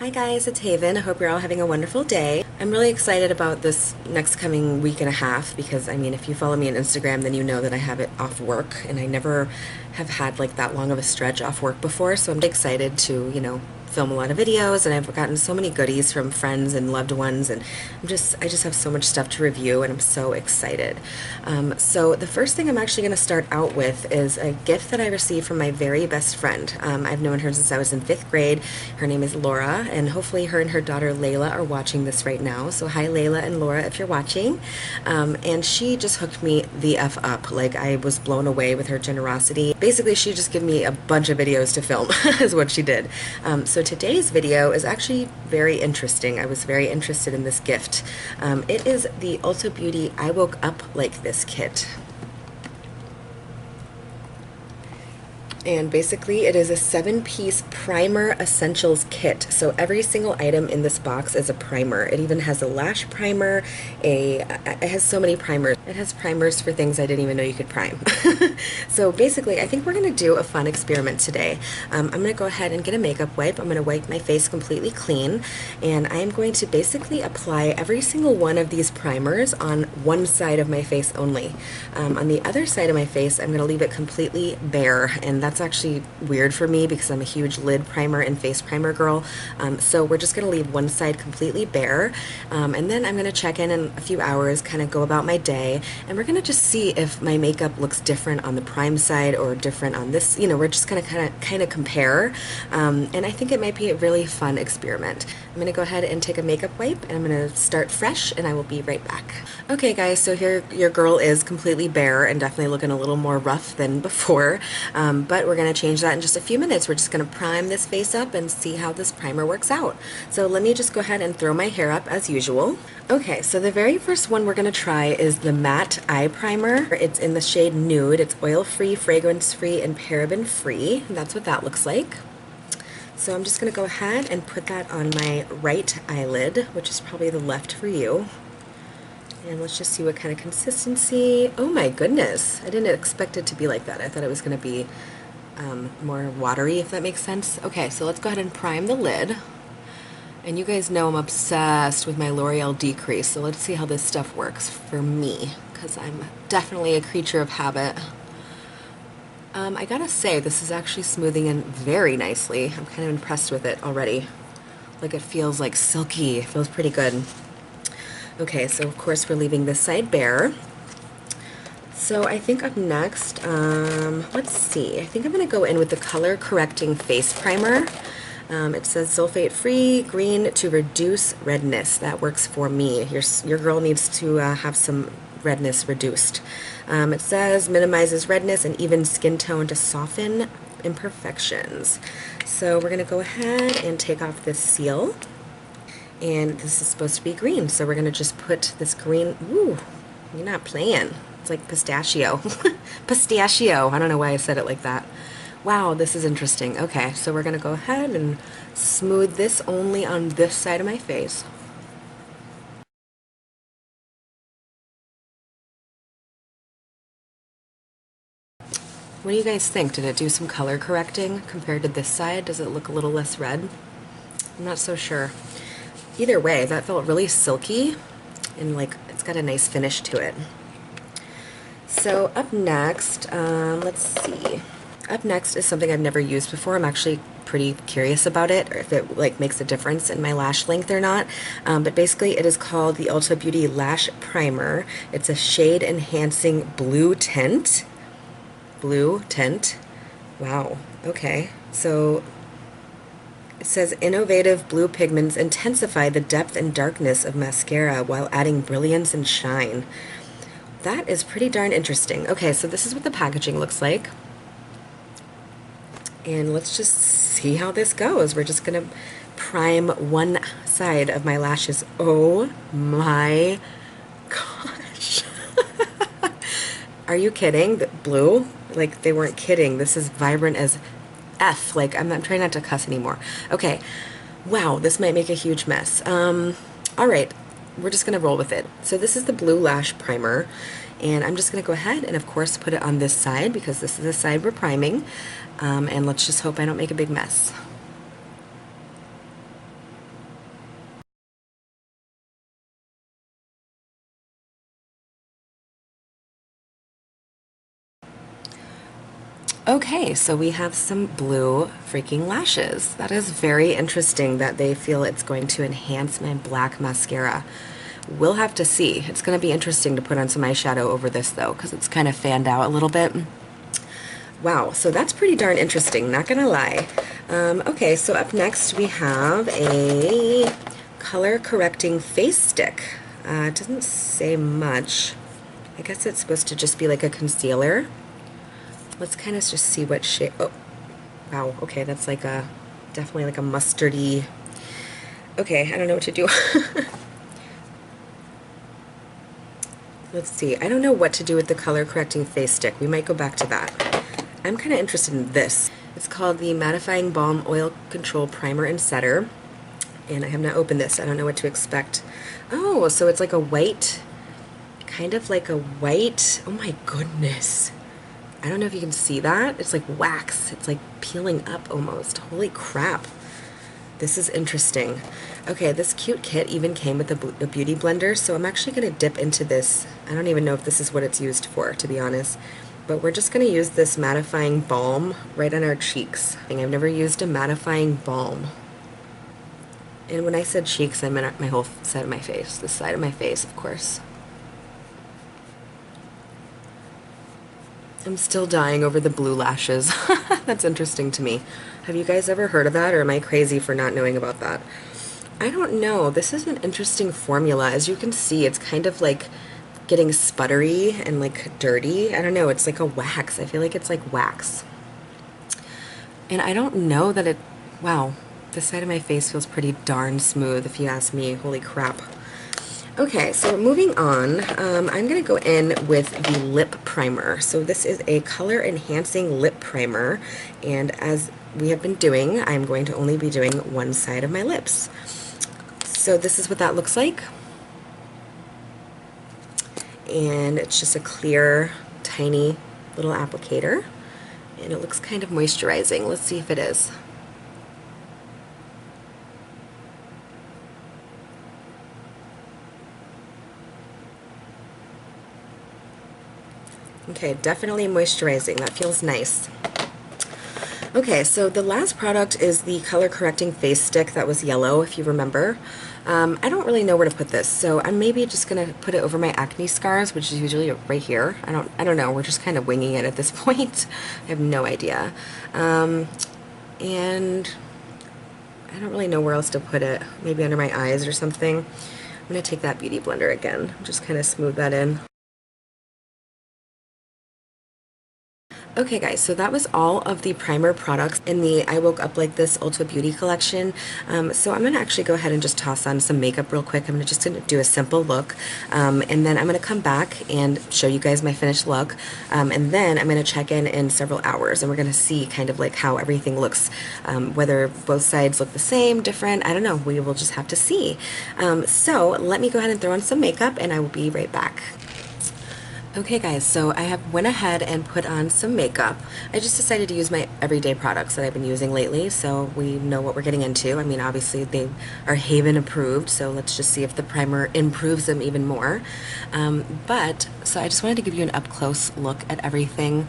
Hi guys, it's Haven. I hope you're all having a wonderful day. I'm really excited about this next coming week and a half because, I mean, if you follow me on Instagram, then you know that I have it off work, and I never have had like that long of a stretch off work before, so I'm excited to, film a lot of videos, and I've gotten so many goodies from friends and loved ones, and I just have so much stuff to review, and I'm so excited. So the first thing I'm actually going to start out with is a gift that I received from my very best friend. I've known her since I was in 5th grade. Her name is Laura, and hopefully her and her daughter Layla are watching this right now. So hi Layla and Laura if you're watching. And she just hooked me the F up. Like, I was blown away with her generosity. Basically, she just gave me a bunch of videos to film is what she did. So today's video is actually very interesting. I was very interested in this gift. It is the Ulta Beauty I Woke Up Like This kit. And basically it is a 7-piece primer essentials kit. So every single item in this box is a primer. It even has a lash primer, it has so many primers. It has primers for things I didn't even know you could prime. So basically I think we're going to do a fun experiment today. I'm going to go ahead and get a makeup wipe. I'm going to wipe my face completely clean, and I'm going to basically apply every single one of these primers on one side of my face only. On the other side of my face I'm going to leave it completely bare, and that's actually weird for me because I'm a huge lid primer and face primer girl. So we're just going to leave one side completely bare, and then I'm going to check in a few hours, kind of go about my day, and we're going to just see if my makeup looks different on the prime side or different on this. We're just going to kind of compare, and I think it might be a really fun experiment. I'm going to go ahead and take a makeup wipe, and I'm going to start fresh, and I will be right back. Okay guys, so here your girl is completely bare and definitely looking a little more rough than before, but we're going to change that in just a few minutes. We're just going to prime this face up and see how this primer works out. So let me just go ahead and throw my hair up as usual. Okay, so the very first one we're going to try is the matte eye primer. It's in the shade Nude. It's oil-free, fragrance-free, and paraben-free. That's what that looks like. So I'm just going to go ahead and put that on my right eyelid, which is probably the left for you. And let's just see what kind of consistency. Oh my goodness, I didn't expect it to be like that. I thought it was going to be more watery, if that makes sense. Okay, so let's go ahead and prime the lid. And you guys know I'm obsessed with my L'Oreal Decrease, so let's see how this stuff works for me, because I'm definitely a creature of habit. I gotta say, this is actually smoothing in very nicely. I'm kind of impressed with it already. Like, it feels like silky. It feels pretty good. Okay, so of course we're leaving this side bare. So I think up next, let's see, I think I'm going to go in with the Color Correcting Face Primer. It says sulfate free, green to reduce redness. That works for me. Your girl needs to have some redness reduced. It says minimizes redness and even skin tone to soften imperfections. So we're going to go ahead and take off this seal. And this is supposed to be green, so we're going to just put this green, ooh, you're not playing. It's like pistachio. Pistachio. I don't know why I said it like that. Wow, this is interesting. Okay, so we're going to go ahead and smooth this only on this side of my face. What do you guys think? Did it do some color correcting compared to this side? Does it look a little less red? I'm not so sure. Either way, that felt really silky, and like it's got a nice finish to it. So up next, let's see. Up next is something I've never used before. I'm actually pretty curious about it, or if it like makes a difference in my lash length or not. But basically it is called the Ulta Beauty Lash Primer. It's a shade enhancing blue tint. Blue tint. Wow. Okay. So it says innovative blue pigments intensify the depth and darkness of mascara while adding brilliance and shine. That is pretty darn interesting. Okay, so this is what the packaging looks like. And let's just see how this goes. We're just going to prime one side of my lashes. Oh my gosh. Are you kidding? The blue? Like, they weren't kidding. This is vibrant as F. Like, I'm trying not to cuss anymore. Okay. Wow, this might make a huge mess. All right. We're just going to roll with it. So this is the Blue Lash Primer, and I'm just going to go ahead and, of course, put it on this side because this is the side we're priming, and let's just hope I don't make a big mess. Okay, so we have some blue freaking lashes. That is very interesting that they feel it's going to enhance my black mascara. We'll have to see. It's going to be interesting to put on some eyeshadow over this though, because it's kind of fanned out a little bit. Wow, so that's pretty darn interesting, not gonna lie. Okay, so up next we have a color correcting face stick. It doesn't say much. I guess it's supposed to just be like a concealer. Let's kind of just see what shade. Oh, wow, okay, that's like a, definitely like a mustardy. Okay, I don't know what to do. Let's see, I don't know what to do with the color correcting face stick. We might go back to that. I'm kind of interested in this. It's called the Mattifying Balm Oil Control Primer and Setter. And I have not opened this. I don't know what to expect. Oh, so it's like a white, kind of like a white, oh my goodness. I don't know if you can see that. It's like wax. It's like peeling up almost. Holy crap. This is interesting. Okay, this cute kit even came with a beauty blender, so I'm actually going to dip into this. I don't even know if this is what it's used for, to be honest. But we're just going to use this mattifying balm right on our cheeks. I've never used a mattifying balm. And when I said cheeks, I meant my whole side of my face. This side of my face, of course. I'm still dying over the blue lashes. That's interesting to me. Have you guys ever heard of that, or am I crazy for not knowing about that? I don't know. This is an interesting formula. As you can see, it's kind of like getting sputtery and like dirty. I don't know, it's like a wax. I feel like it's like wax. And I don't know that it, wow, this side of my face feels pretty darn smooth if you ask me. Holy crap. Okay, so moving on, I'm going to go in with the lip primer. So this is a color enhancing lip primer, and as we have been doing, I'm going to only be doing one side of my lips. So this is what that looks like. And it's just a clear, tiny little applicator, and it looks kind of moisturizing. Let's see if it is. Okay, definitely moisturizing. That feels nice. Okay, so the last product is the color correcting face stick that was yellow, if you remember. I don't really know where to put this, so I'm maybe just gonna put it over my acne scars, which is usually right here. I don't know. We're just kind of winging it at this point. I have no idea, and I don't really know where else to put it. Maybe under my eyes or something. I'm gonna take that beauty blender again. Just kind of smooth that in. Okay guys, so that was all of the primer products in the I Woke Up Like This Ulta Beauty collection. So I'm going to actually go ahead and just toss on some makeup real quick. I'm just going to do a simple look, and then I'm going to come back and show you guys my finished look, and then I'm going to check in several hours, and we're going to see kind of like how everything looks, whether both sides look the same, different, I don't know. We will just have to see. So let me go ahead and throw on some makeup, and I will be right back. Okay guys, so I have went ahead and put on some makeup. I just decided to use my everyday products that I've been using lately, so we know what we're getting into. I mean, obviously they are Haven approved, so let's just see if the primer improves them even more. So I just wanted to give you an up-close look at everything.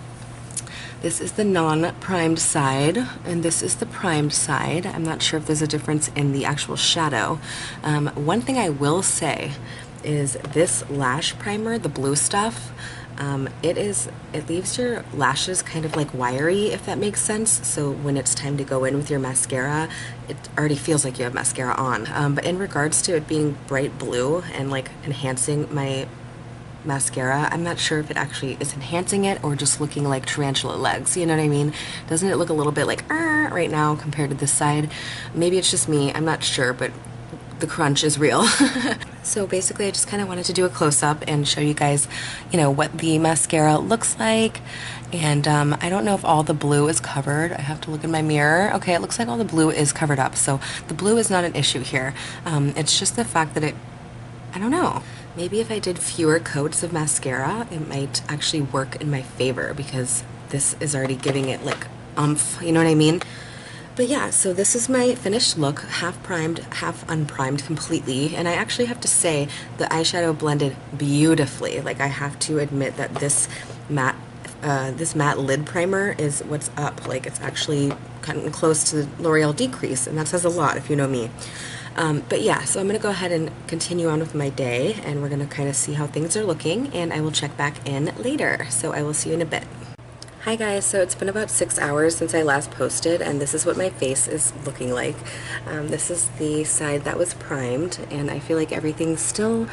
This is the non-primed side, and this is the primed side. I'm not sure if there's a difference in the actual shadow. One thing I will say is this lash primer, the blue stuff, it leaves your lashes kind of like wiry, if that makes sense. So when it's time to go in with your mascara, it already feels like you have mascara on. But in regards to it being bright blue and like enhancing my mascara, I'm not sure if it actually is enhancing it or just looking like tarantula legs, you know what I mean? Doesn't it look a little bit like right now compared to this side? Maybe it's just me, I'm not sure, but the crunch is real. So basically I just kind of wanted to do a close-up and show you guys, you know, what the mascara looks like. And I don't know if all the blue is covered. I have to look in my mirror. Okay, it looks like all the blue is covered up, so the blue is not an issue here. It's just the fact that I don't know. Maybe if I did fewer coats of mascara, it might actually work in my favor, because this is already giving it like oomph, you know what I mean? But yeah, so this is my finished look, half primed, half unprimed completely, and I actually have to say the eyeshadow blended beautifully. Like, I have to admit that this matte this matte lid primer is what's up. Like, it's actually kind of close to the L'Oreal Decrease, and that says a lot if you know me. But yeah, so I'm going to go ahead and continue on with my day, and we're going to kind of see how things are looking, and I will check back in later. So I will see you in a bit. Hi guys, so it's been about 6 hours since I last posted, and this is what my face is looking like. This is the side that was primed, and I feel like everything's still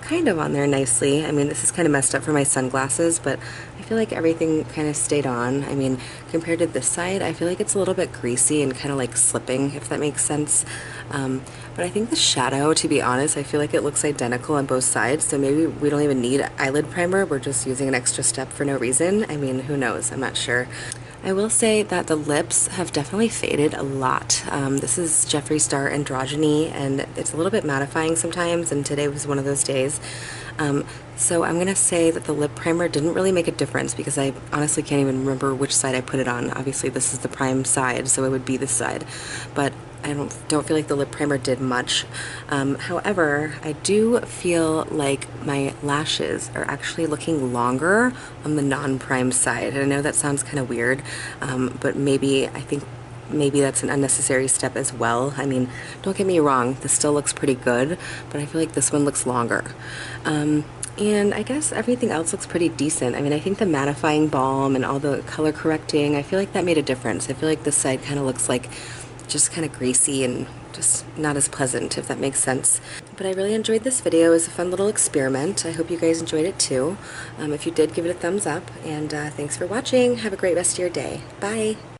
kind of on there nicely. I mean, this is kind of messed up for my sunglasses, but I feel like everything kind of stayed on. I mean, compared to this side, I feel like it's a little bit greasy and kind of like slipping, if that makes sense. But I think the shadow, to be honest, I feel like it looks identical on both sides, so maybe we don't even need eyelid primer. We're just using an extra step for no reason. I mean, who knows? I'm not sure. I will say that the lips have definitely faded a lot. This is Jeffree Star Androgyny, and it's a little bit mattifying sometimes, and today was one of those days. So I'm going to say that the lip primer didn't really make a difference because I honestly can't even remember which side I put it on. Obviously this is the prime side, so it would be this side. But I don't feel like the lip primer did much. However, I do feel like my lashes are actually looking longer on the non-prime side. And I know that sounds kind of weird, but I think maybe that's an unnecessary step as well. I mean, don't get me wrong, this still looks pretty good, but I feel like this one looks longer. And I guess everything else looks pretty decent. I mean, I think the mattifying balm and all the color correcting, I feel like that made a difference. I feel like this side kind of looks like just kind of greasy and just not as pleasant, if that makes sense. But I really enjoyed this video. It was a fun little experiment. I hope you guys enjoyed it too. If you did, give it a thumbs up, and thanks for watching. Have a great rest of your day. Bye!